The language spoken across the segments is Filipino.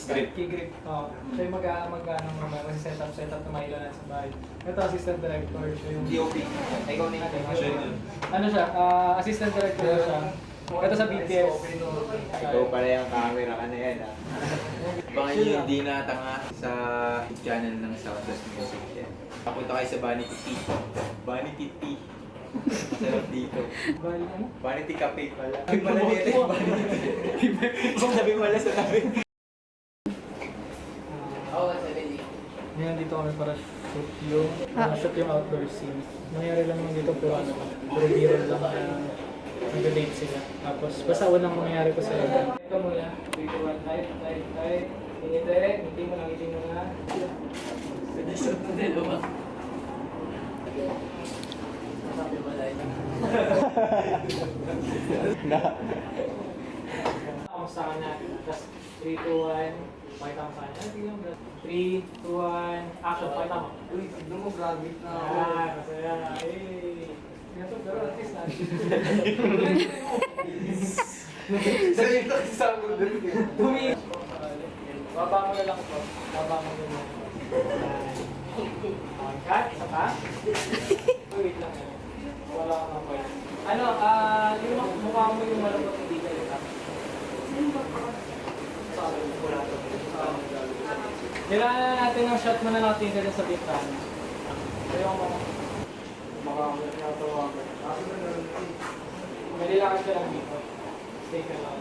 Grip. Key grip. Oo. Siya yung mag-set up na mailanan sa bahay. Ito, assistant director. Siya yung... DOP. Ikaw na yung Ano siya? Assistant director siya. Ito sa BTS. Ikaw pala yung camera ka na yan, ha? Baka nyo hindi natanga sa channel ng Soundless Music yan. Papunta kayo sa Vanity Tea. Vanity Tea. Masarap dito. Vanity Cafe pala. Ay pala dito yung Vanity Tea. Sabi pala sa tabi. Ngayon dito kami para shoot yung outdoor scene. Nangyari lang naman dito puro biro lang na nag-date sila. Tapos basta unang mangyayari ko sa ito. Ito muna. 3, 2, 1, type. Ngiti mo na. Pinasot na dalawa. Sabi ba tayo? Kamusta ka na? Tapos 3, 2, 1. Pakita mo sa kanya. 3, 2, 1. Action. Pakita mo. Uy, tignan mo, grabe na ako. Masaya. Ganito, pero at least natin. Sa'yo ito, isang mo din. Baba mo na lang ito. Baba mo na lang. Cut, isa pa. Wait lang yan. Wala ka ng point. Ano, yung mukha mo yung malambot hindi ka rin. Kailangan na natin ng shot mo na natin ka sa bintana. Kaya mo. Makakamit na ito ako. Malilakad ka lang dito. Stay ka lang.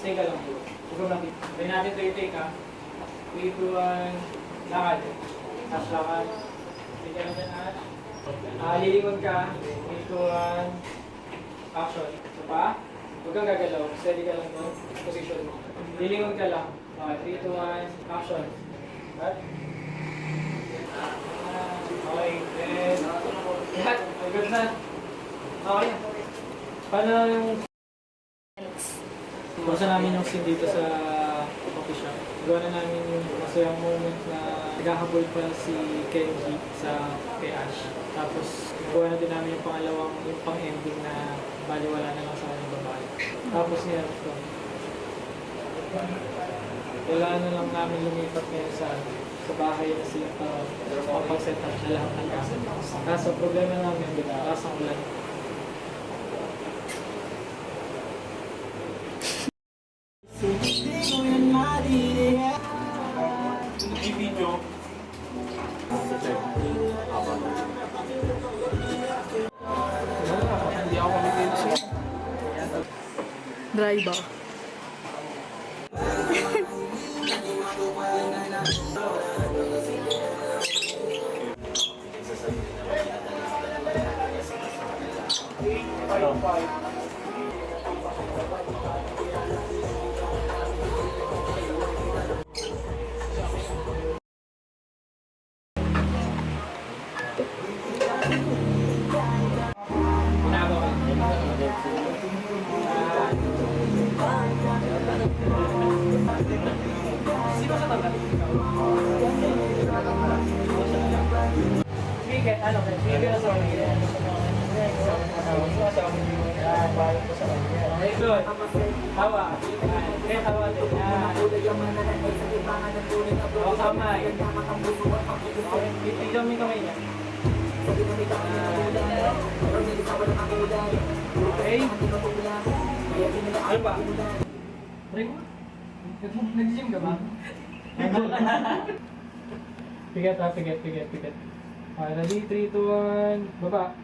Stay ka lang dito. Huwag natin. Kaya natin take ha. 3, 2, 1. Lakad. Ash lakad. Stay ka lang dyan Ash. Lilingon ka. 3, 2, 1. Action. Isa pa. Huwag kang gagalaw. Steady ka lang doon. Position mo. Lilingon ka lang. 3, 2, 1. Action. Cut. Okay. Then. Cut. Good na. Okay. Paano yung... Basta namin yung scene dito sa coffee shop. Gawa na namin yung masayang moment na naghahabol pa si Kenji sa kay Ash. Tapos gawa na din namin yung pangalawang, yung pang-ending na baliwala na lang sa kanyang babae. Tapos niya ito. Kailangan na lang namin lumipat ngayon sa bahay na sila para mapag-set up na lahat ng gamit. Kaso problema namin dito, taas ang ulan. Video. Hindi ako kumikita siya. Dry ba? Sino sa tagal? Sige, ano, sige na sa mga. Okay, good. Hawa. Okay, hawa din. O, kamay. Itigam yung kamay niya. Okay. Ano ba? Try mo. Nag-gym ka ba? Pigat ha, pigat. Okay, ready? 3, 2, 1, baba.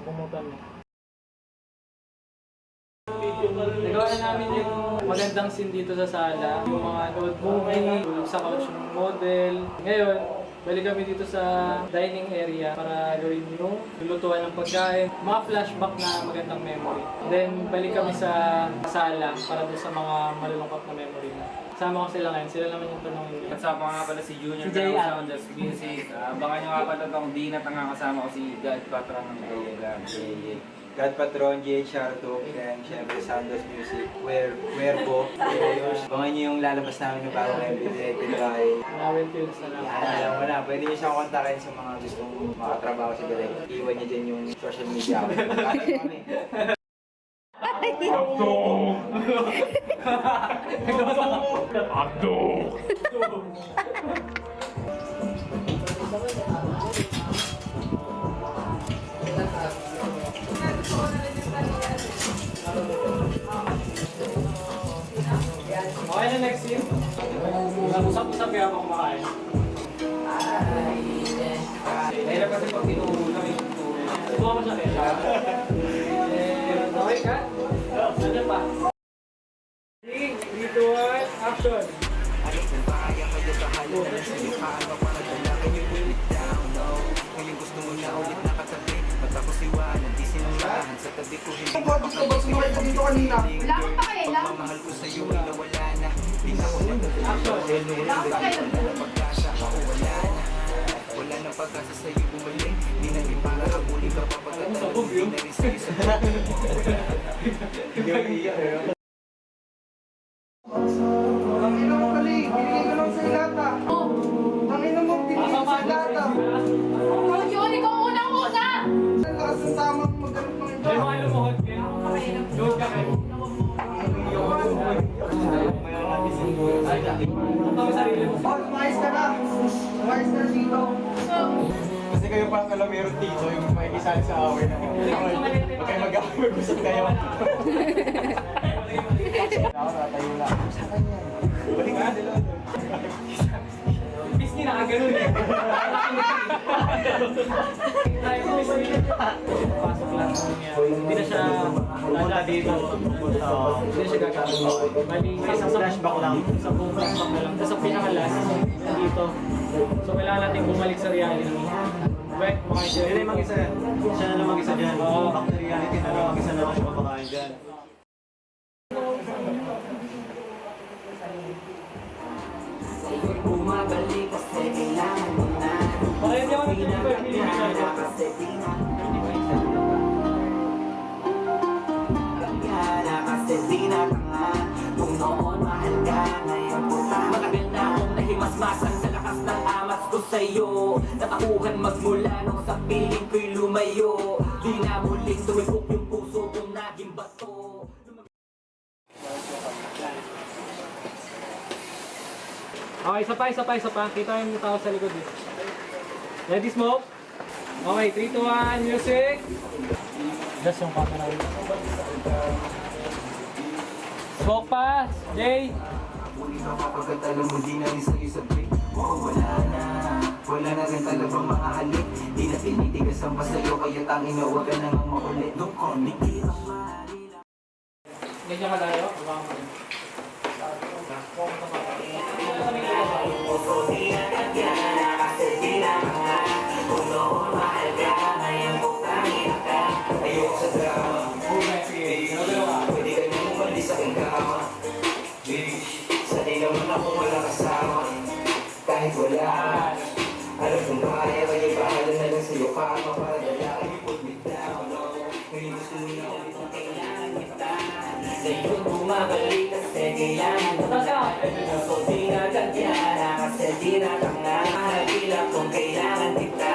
Pumutan mo. Nagawa na namin yung magandang scene dito sa sala. Yung mga old movie, sa couch ng model. Ngayon, balik kami dito sa dining area para gawin yung lulutuan ng pagkain. Mga flashback na magandang memory. Then, balik kami sa sala para doon sa mga malulungkot na memory na. Kasama ko sila ngayon. Sila naman yung tanongin nila. Kasama nga pala si Junior Si Grau JR. Soundless Music. Abangan nyo nga pala itong dinat ang kasama ko si God Patron ng Gayagan. God Patron, J. Charto, and syempre Soundless Music, Cuervo. Abangan nyo yung lalabas namin ng bagong MV directed by... Nawel Films na lang. Alam mo na, pwede nyo siyang kontakin sa mga gustong makatrabaho sa Direct. Iwan nyo din yung social media. Kami. Okay na next scene. Usap-usap kaya ako kumakain. Mahirap kasi pag tinuulam eh. Subukan mo siya kaya. Okay ka? Ano pa? 3, 2, 1, action! Ang bakit ka ba sumakay ka dito kanina? Wala akong pakialam. Wala akong pakialam. Tangina mo pali, binigay ko lang sa ilata. Tangina mo, binigay ko sa ilata. Oh, yun, ikaw unang-una! Ang lakas ng tama kung magkaroon ng iba. May mga lumuhod kayo. Load ka kayo. Punta mo sarili mo. Oh, umayos ka na. Umayos ka na dito. Kasi kayo parang alamero dito, yung makikisali sa away na. Huwag kayo mag-away, mag-usap kayo. Ako natayo lang. Sa kanya. Balik ka nila. Pisngi nakaganon eh. Pasok lang niya. Hindi na siya lala dito. Hindi na siya gagawin. Mali, isang flashback lang. Isang buong flashback na lang. Tapos ang pinaka-last, dito. So kailangan natin bumalik sa reality. Wait, kumakain siya. Hindi mag-isa. Siya na lang mag-isa dyan. Oo. Back to reality na lang. Mag-isa na lang siya kumakain dyan. Bumabalik kasi kailangan mo na. Bakit hindi ako nag-25 mm? Kaya kasi di na tanga. Kung noon mahal ka, ngayon puta. Matagal na akong nahimasmasan sa lakas ng amas ko sa'yo. Natakuhan magmula nung sa piling ko'y lumayo. Di na muling tumibok yung puso kong naging bato. Okay, isa pa. Kita yung tao sa likod eh. Ready, smoke? Okay, 3, 2, 1, music! Just yung camera. Smoke pass! Jay! Uli ka kapag alam mo di na rin sa'yo sabi. Wala na rin talagang mga halik. Di na tinitigas ang pasayo, kaya tangin na huwag ka nang makulit. Don't call me kid. Ganyan ka tayo? Ayoko sa drama. Pwede ka nang umalis sa aking kama. Sanay naman ako wala kasama. Kahit wala alam kong kaya, kaya bahala na lang sa'yo kama. Para dalakan you put me down. Ngayon gusto mo na ulit ang kailangan kita. Ngayon bumabalik kasi kailangan mo na. So di na kagyana kasi di na tanga. Mahagila kung kailangan kita.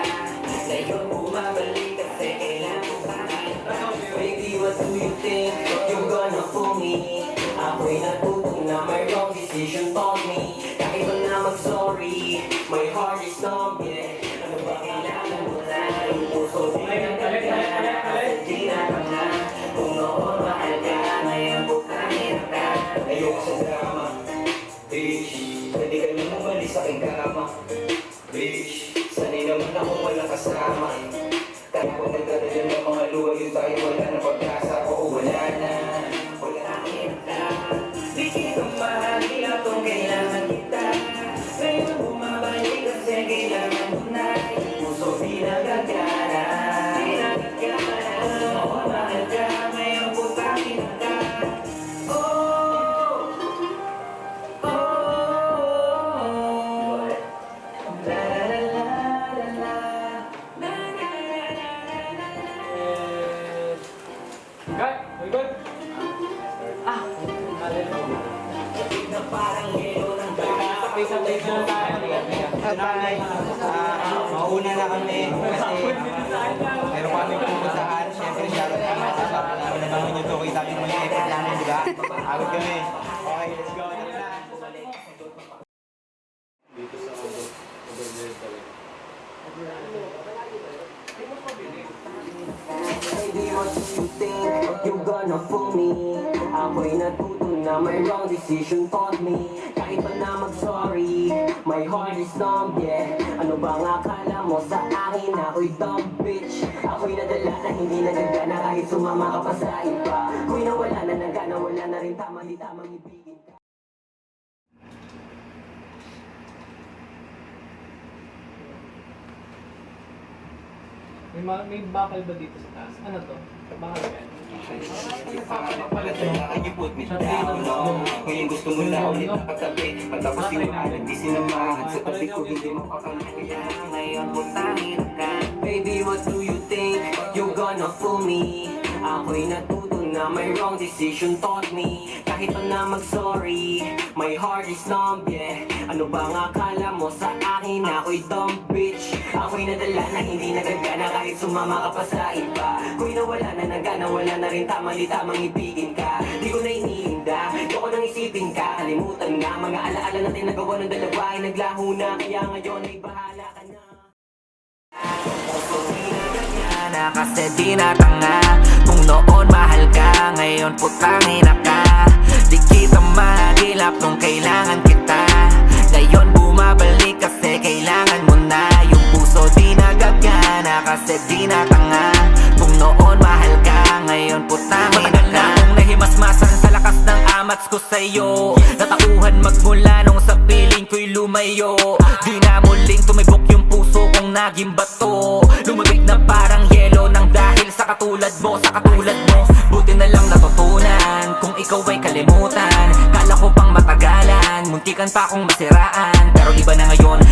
Ngayon bumabalik kasi kailangan kita. Baby, what do you think you're gonna fool me? Ako'y natutong na may wrong decision told me. Kahit ba na mag-sorry, my heart is numb, yeah. Ano ba kailangan mo na? Yung puso di na kaya, di na tanga. Kung noon mahal ka, ngayon bukain ka. Ayoko sa drama, bitch. Pwede ka nang umalis sa aking kama, bitch. Sanay naman ako walang kasama. Kaya kung nagdadala ng mga luha yun tayo, wala na pag-asa. Oo, wala na. Wala na kita. Di kita mahal, di atong kailangan kita. Ngayon bumabalik kasi kailangan mo na. Yung puso di nagagana. Di nagagana. Oo, mahal ka. Ngayon putangin ka. Oh, oh, la la la la la. Cut! Very good! Na parang yelo ng Sabay-sabay na lang tayo. Bye-bye. Mauna na kami kasi meron kami pupuntahan. Siyempre, shoutout kami sa namin nabangon nyo to. Kita nyo naman yung effort namin, di ba? Agad kami. Okay, let's go. Tara na. Dito sa overload talaga. Baby, what do you think? You gonna fool me? Ako'y natuto na may wrong decision taught me. Kahit pa na mag-sorry, my heart is numb, yeah. Ano bang akala mo sa akin? Ako'y dumb bitch. Ako'y nadala na hindi nagagana kahit sumama ka pa sa iba. Ako'y nawala na nagana, wala na rin tama, di tamang ibigin ka. May bakal ba dito sa taas? Ano to? Bakal yan? You put me down, no. Ngayon gusto mo na ulit nakatabi. Matapos yung alam, di sinamahan. Sa tabi ko hindi mapapalaya. Ngayon putangin ka. Baby, what do you think? You gonna fool me? Ako'y natuto na may wrong decision taught me. Kahit pa na mag-sorry, my heart is numb, yeah. Ano bang akala mo sa akin? Ako'y dumb bitch. Ako'y nadala na hindi nagagana kahit sumama ka pa sa iba. Ako'y nawala na nagana, wala na rin tama, di tamang ibigin ka. Di ko na iniinda, di ko nang isipin ka. Kalimutan nga, mga alaala natin nagawa ng dalawa ay naglaho na. Kaya ngayon ay bahala ka na. Na kasi di na tanga. Kung noon mahal ka, ngayon putangin na ka. Di kita magilap nung kailangan kita. Ngayon bumabalik kasi kailangan mo na. Yung puso di nagagana kasi di na tanga. Kung noon mahal ka, ngayon putangin na ka. Kung nahimasmasan sa lakas ng amats ko sa'yo, natauhan magmula nung sa piling ko'y lumayo. Di na muling tumibok yung puso kong naging bato. Lumabig na parang yelo nang dahil sa katulad mo, sa katulad mo. Buti na lang natutunan kung ikaw ay kalimutan. Kala ko pang matagalan, muntikan pa akong masiraan. Pero iba na ngayon,